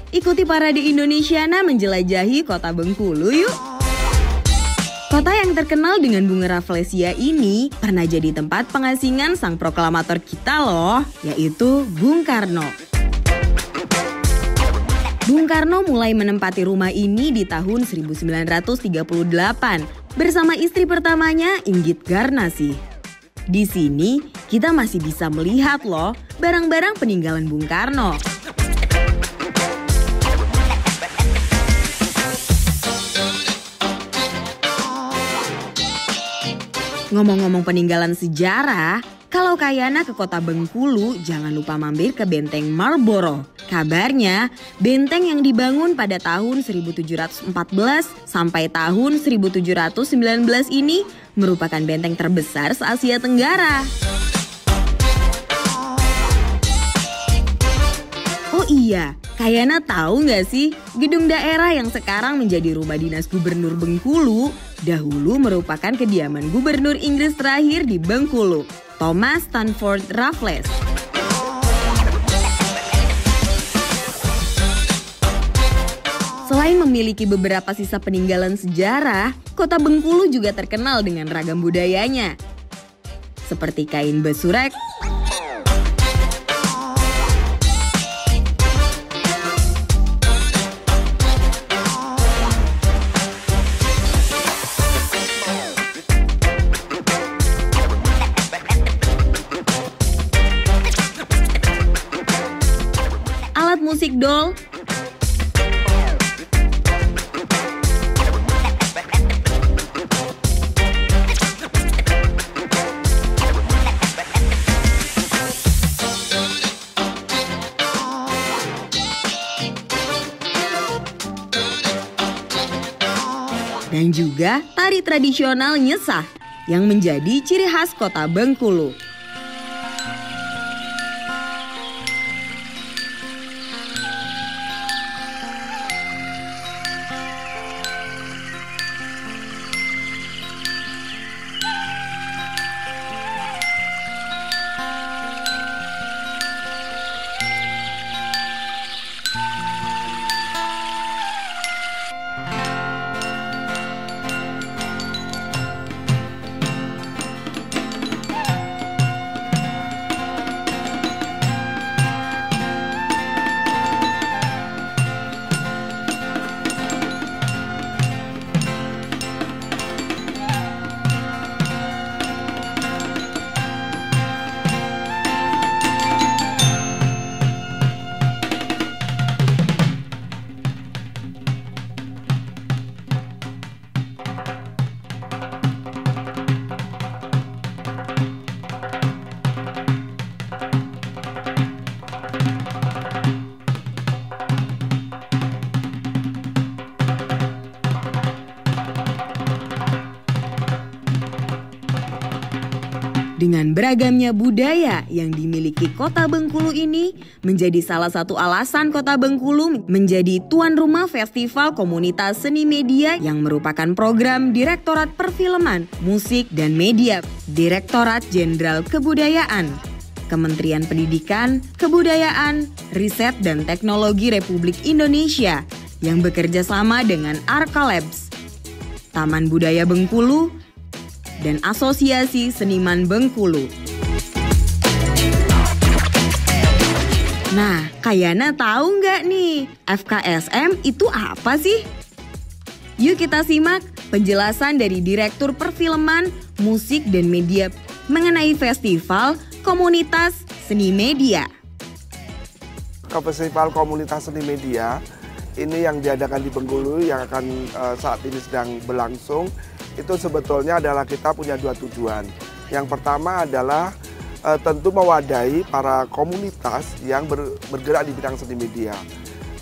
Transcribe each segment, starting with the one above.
Ikuti Parade Indonesiana menjelajahi kota Bengkulu yuk! Kota yang terkenal dengan bunga rafflesia ini pernah jadi tempat pengasingan sang proklamator kita loh, yaitu Bung Karno. Bung Karno mulai menempati rumah ini di tahun 1938 bersama istri pertamanya Inggit Garnasih. Di sini kita masih bisa melihat loh barang-barang peninggalan Bung Karno. Ngomong-ngomong peninggalan sejarah, kalau Kayana ke kota Bengkulu jangan lupa mampir ke Benteng Marlborough. Kabarnya, benteng yang dibangun pada tahun 1714 sampai tahun 1719 ini merupakan benteng terbesar se-Asia Tenggara. Oh iya, Kayana tahu nggak sih gedung daerah yang sekarang menjadi rumah dinas Gubernur Bengkulu dahulu merupakan kediaman Gubernur Inggris terakhir di Bengkulu, Thomas Stamford Raffles. Selain memiliki beberapa sisa peninggalan sejarah, kota Bengkulu juga terkenal dengan ragam budayanya. Seperti kain besurek, alat musik dol, dan juga tari tradisional nyesah yang menjadi ciri khas kota Bengkulu. Dengan beragamnya budaya yang dimiliki kota Bengkulu ini menjadi salah satu alasan kota Bengkulu menjadi tuan rumah Festival Komunitas Seni Media yang merupakan program Direktorat Perfilman, Musik dan Media, Direktorat Jenderal Kebudayaan, Kementerian Pendidikan, Kebudayaan, Riset dan Teknologi Republik Indonesia yang bekerja sama dengan Arkalabs, Taman Budaya Bengkulu, dan Asosiasi Seniman Bengkulu. Nah, Kayana tahu nggak nih FKSM itu apa sih? Yuk kita simak penjelasan dari Direktur Perfilman, Musik dan Media mengenai Festival Komunitas Seni Media. Festival Komunitas Seni Media ini yang diadakan di Bengkulu yang akan saat ini sedang berlangsung. Itu sebetulnya adalah kita punya dua tujuan. Yang pertama adalah tentu mewadahi para komunitas yang bergerak di bidang seni media.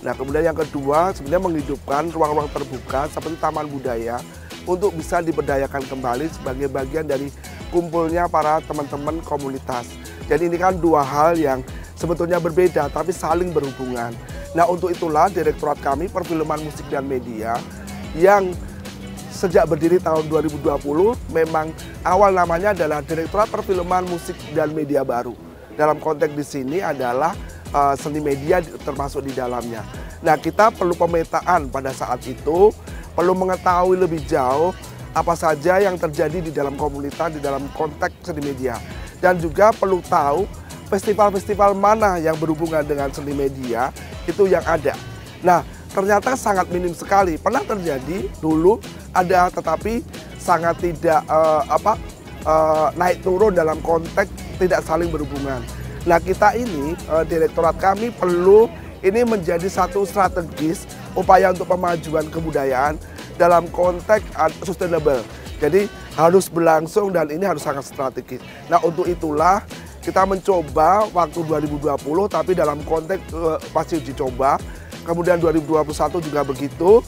Nah, kemudian yang kedua sebenarnya menghidupkan ruang-ruang terbuka seperti taman budaya untuk bisa diberdayakan kembali sebagai bagian dari kumpulnya para teman-teman komunitas. Jadi ini kan dua hal yang sebetulnya berbeda tapi saling berhubungan. Nah, untuk itulah Direktorat kami Perfilman, Musik dan Media yang sejak berdiri tahun 2020 memang awal namanya adalah Direktorat Perfilman, Musik dan Media Baru. Dalam konteks di sini adalah seni media termasuk di dalamnya. Nah, kita perlu pemetaan pada saat itu, perlu mengetahui lebih jauh apa saja yang terjadi di dalam komunitas, di dalam konteks seni media. Dan juga perlu tahu festival-festival mana yang berhubungan dengan seni media itu yang ada. Nah, ternyata sangat minim sekali. Pernah terjadi dulu ada, tetapi sangat tidak naik turun dalam konteks tidak saling berhubungan. Nah, kita ini direktorat kami perlu ini menjadi satu strategis upaya untuk pemajuan kebudayaan dalam konteks sustainable. Jadi harus berlangsung dan ini harus sangat strategis. Nah, untuk itulah kita mencoba waktu 2020 tapi dalam konteks masih uji coba. Kemudian 2021 juga begitu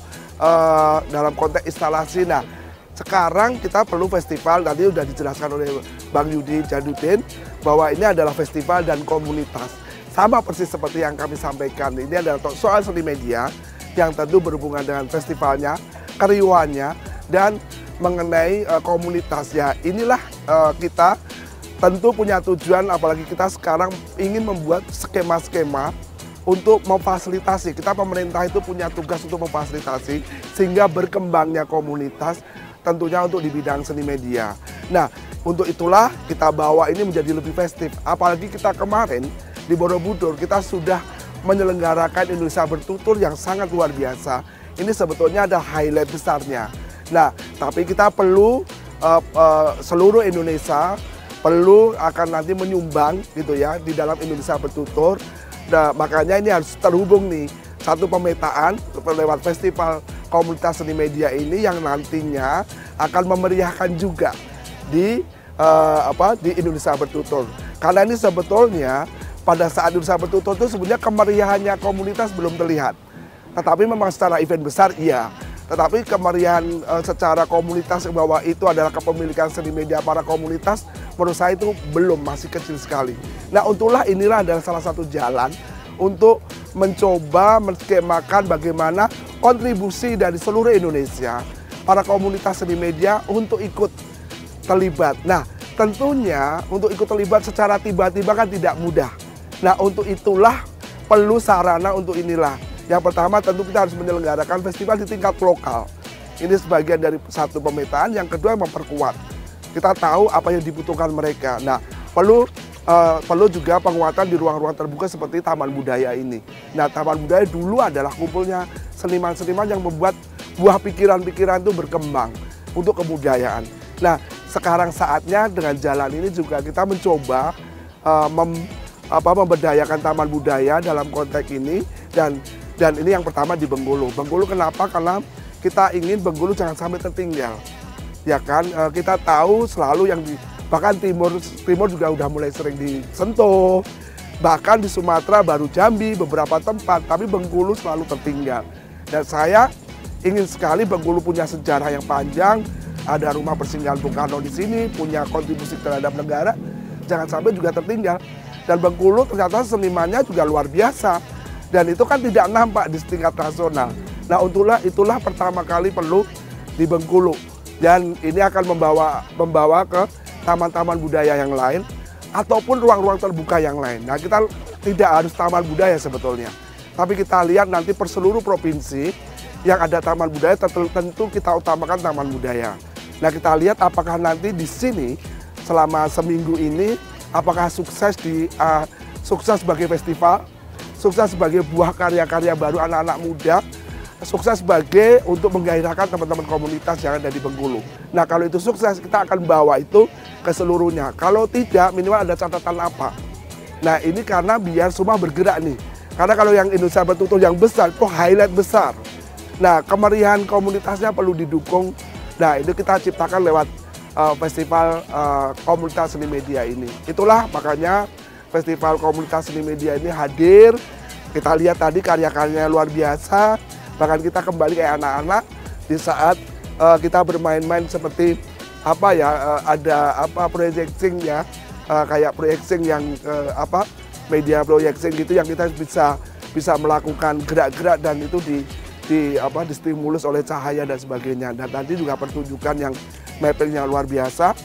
dalam konteks instalasi. Nah, sekarang kita perlu festival, tadi sudah dijelaskan oleh Bang Yudi Jadudin bahwa ini adalah festival dan komunitas. Sama persis seperti yang kami sampaikan, ini adalah soal seni media yang tentu berhubungan dengan festivalnya, keriuhannya, dan mengenai komunitas. Ya, inilah kita tentu punya tujuan, apalagi kita sekarang ingin membuat skema-skema untuk memfasilitasi. Kita pemerintah itu punya tugas untuk memfasilitasi sehingga berkembangnya komunitas tentunya untuk di bidang seni media. Nah, untuk itulah kita bawa ini menjadi lebih festif. Apalagi kita kemarin di Borobudur kita sudah menyelenggarakan Indonesia Bertutur yang sangat luar biasa. Ini sebetulnya ada highlight besarnya. Nah, tapi kita perlu seluruh Indonesia perlu akan nanti menyumbang gitu ya di dalam Indonesia Bertutur. Nah, makanya ini harus terhubung nih, satu pemetaan lewat festival komunitas seni media ini yang nantinya akan memeriahkan juga di Indonesia Bertutur. Karena ini sebetulnya pada saat Indonesia Bertutur itu sebenarnya kemeriahannya komunitas belum terlihat. Tetapi memang secara event besar iya. Tetapi kemeriahan secara komunitas bahwa itu adalah kepemilikan seni media para komunitas, menurut saya itu belum, masih kecil sekali. Nah, untunglah inilah adalah salah satu jalan untuk mencoba menskemakan bagaimana kontribusi dari seluruh Indonesia, para komunitas seni media untuk ikut terlibat. Nah, tentunya untuk ikut terlibat secara tiba-tiba kan tidak mudah. Nah, untuk itulah perlu sarana untuk inilah. Yang pertama tentu kita harus menyelenggarakan festival di tingkat lokal. Ini sebagian dari satu pemetaan, yang kedua memperkuat. Kita tahu apa yang dibutuhkan mereka. Nah, perlu juga penguatan di ruang-ruang terbuka seperti Taman Budaya ini. Nah, Taman Budaya dulu adalah kumpulnya seniman-seniman yang membuat buah pikiran-pikiran itu berkembang untuk kebudayaan. Nah, sekarang saatnya dengan jalan ini juga kita mencoba memberdayakan Taman Budaya dalam konteks ini dan ini yang pertama di Bengkulu. Bengkulu kenapa? Karena kita ingin Bengkulu jangan sampai tertinggal. Ya kan, kita tahu selalu yang bahkan timur juga udah mulai sering disentuh. Bahkan di Sumatera baru Jambi beberapa tempat, tapi Bengkulu selalu tertinggal. Dan saya ingin sekali Bengkulu punya sejarah yang panjang, ada rumah persinggahan Bung Karno di sini, punya kontribusi terhadap negara, jangan sampai juga tertinggal. Dan Bengkulu ternyata senimannya juga luar biasa. Dan itu kan tidak nampak di tingkat nasional. Nah, itulah pertama kali perlu di Bengkulu. Dan ini akan membawa ke taman-taman budaya yang lain ataupun ruang-ruang terbuka yang lain. Nah, kita tidak harus taman budaya sebetulnya. Tapi kita lihat nanti per seluruh provinsi yang ada taman budaya, tentu kita utamakan taman budaya. Nah, kita lihat apakah nanti di sini selama seminggu ini apakah sukses sebagai festival, sukses sebagai buah karya-karya baru anak-anak muda, sukses sebagai untuk menggairahkan teman-teman komunitas yang ada di Bengkulu. Nah, kalau itu sukses, kita akan bawa itu ke seluruhnya. Kalau tidak, minimal ada catatan apa. Nah, ini karena biar semua bergerak nih. Karena kalau yang Indonesia Bertutur yang besar, itu highlight besar. Nah, kemeriahan komunitasnya perlu didukung. Nah, itu kita ciptakan lewat festival komunitas seni media ini. Itulah makanya Festival Komunitas Seni Media ini hadir. Kita lihat tadi karya-karyanya luar biasa. Bahkan kita kembali kayak anak-anak di saat kita bermain-main seperti ada projecting ya, kayak projecting yang media projecting gitu yang kita bisa melakukan gerak-gerak dan itu distimulus oleh cahaya dan sebagainya. Dan tadi juga pertunjukan yang mappingnya luar biasa.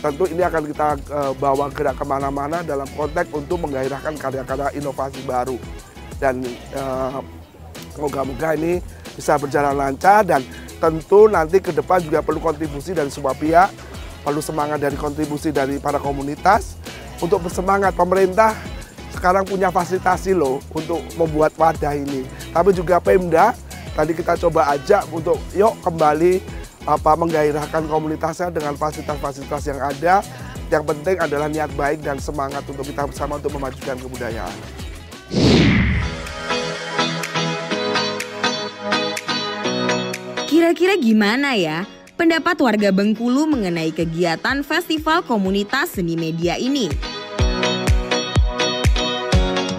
Tentu ini akan kita bawa gerak kemana-mana dalam konteks untuk menggairahkan karya-karya inovasi baru. dan moga-moga ini bisa berjalan lancar, dan tentu nanti ke depan juga perlu kontribusi dari semua pihak, perlu semangat dari kontribusi dari para komunitas untuk bersemangat. Pemerintah sekarang punya fasilitasi loh untuk membuat wadah ini, tapi juga Pemda tadi kita coba ajak untuk yuk kembali menggairahkan komunitasnya dengan fasilitas-fasilitas yang ada. Yang penting adalah niat baik dan semangat untuk kita bersama untuk memajukan kebudayaan. Kira-kira gimana ya pendapat warga Bengkulu mengenai kegiatan Festival Komunitas Seni Media ini?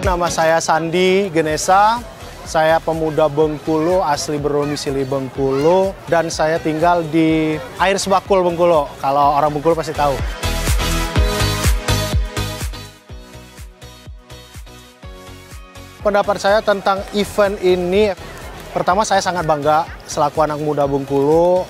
Nama saya Sandi Genesa, saya pemuda Bengkulu, asli berdomisili Bengkulu, dan saya tinggal di Air Sebakul Bengkulu. Kalau orang Bengkulu pasti tahu. Pendapat saya tentang event ini, pertama saya sangat bangga selaku anak muda Bengkulu.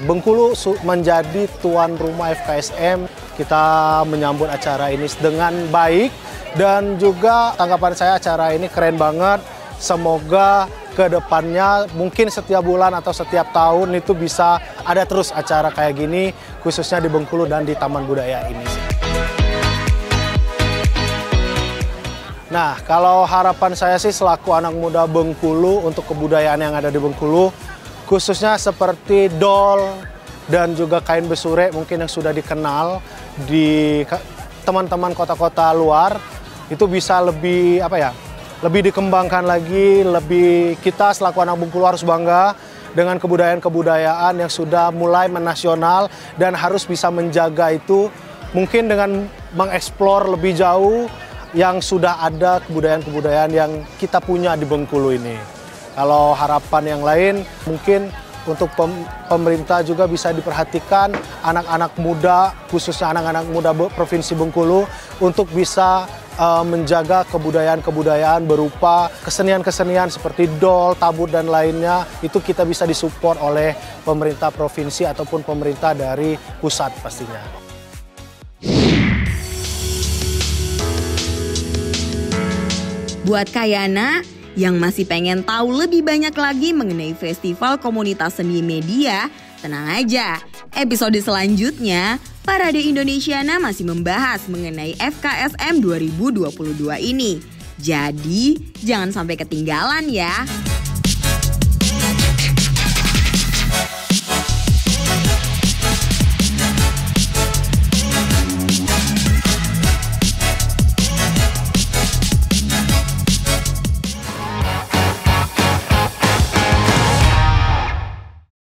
Bengkulu menjadi tuan rumah FKSM. Kita menyambut acara ini dengan baik, dan juga tanggapan saya acara ini keren banget. Semoga ke depannya mungkin setiap bulan atau setiap tahun itu bisa ada terus acara kayak gini, khususnya di Bengkulu dan di Taman Budaya ini. Nah, kalau harapan saya sih selaku anak muda Bengkulu untuk kebudayaan yang ada di Bengkulu, khususnya seperti dol dan juga kain besure mungkin yang sudah dikenal di teman-teman kota-kota luar, itu bisa lebih lebih dikembangkan lagi. Lebih kita selaku anak Bengkulu harus bangga dengan kebudayaan-kebudayaan yang sudah mulai menasional dan harus bisa menjaga itu, mungkin dengan mengeksplor lebih jauh yang sudah ada kebudayaan-kebudayaan yang kita punya di Bengkulu ini. Kalau harapan yang lain mungkin untuk pemerintah juga bisa diperhatikan anak-anak muda, khususnya anak-anak muda Provinsi Bengkulu, untuk bisa menjaga kebudayaan-kebudayaan berupa kesenian-kesenian seperti dol, tabur, dan lainnya. Itu kita bisa disupport oleh pemerintah provinsi ataupun pemerintah dari pusat pastinya. Buat Kayana yang masih pengen tahu lebih banyak lagi mengenai Festival Komunitas Seni Media, tenang aja. Episode selanjutnya, Parade Indonesiana masih membahas mengenai FKSM 2022 ini. Jadi, jangan sampai ketinggalan ya.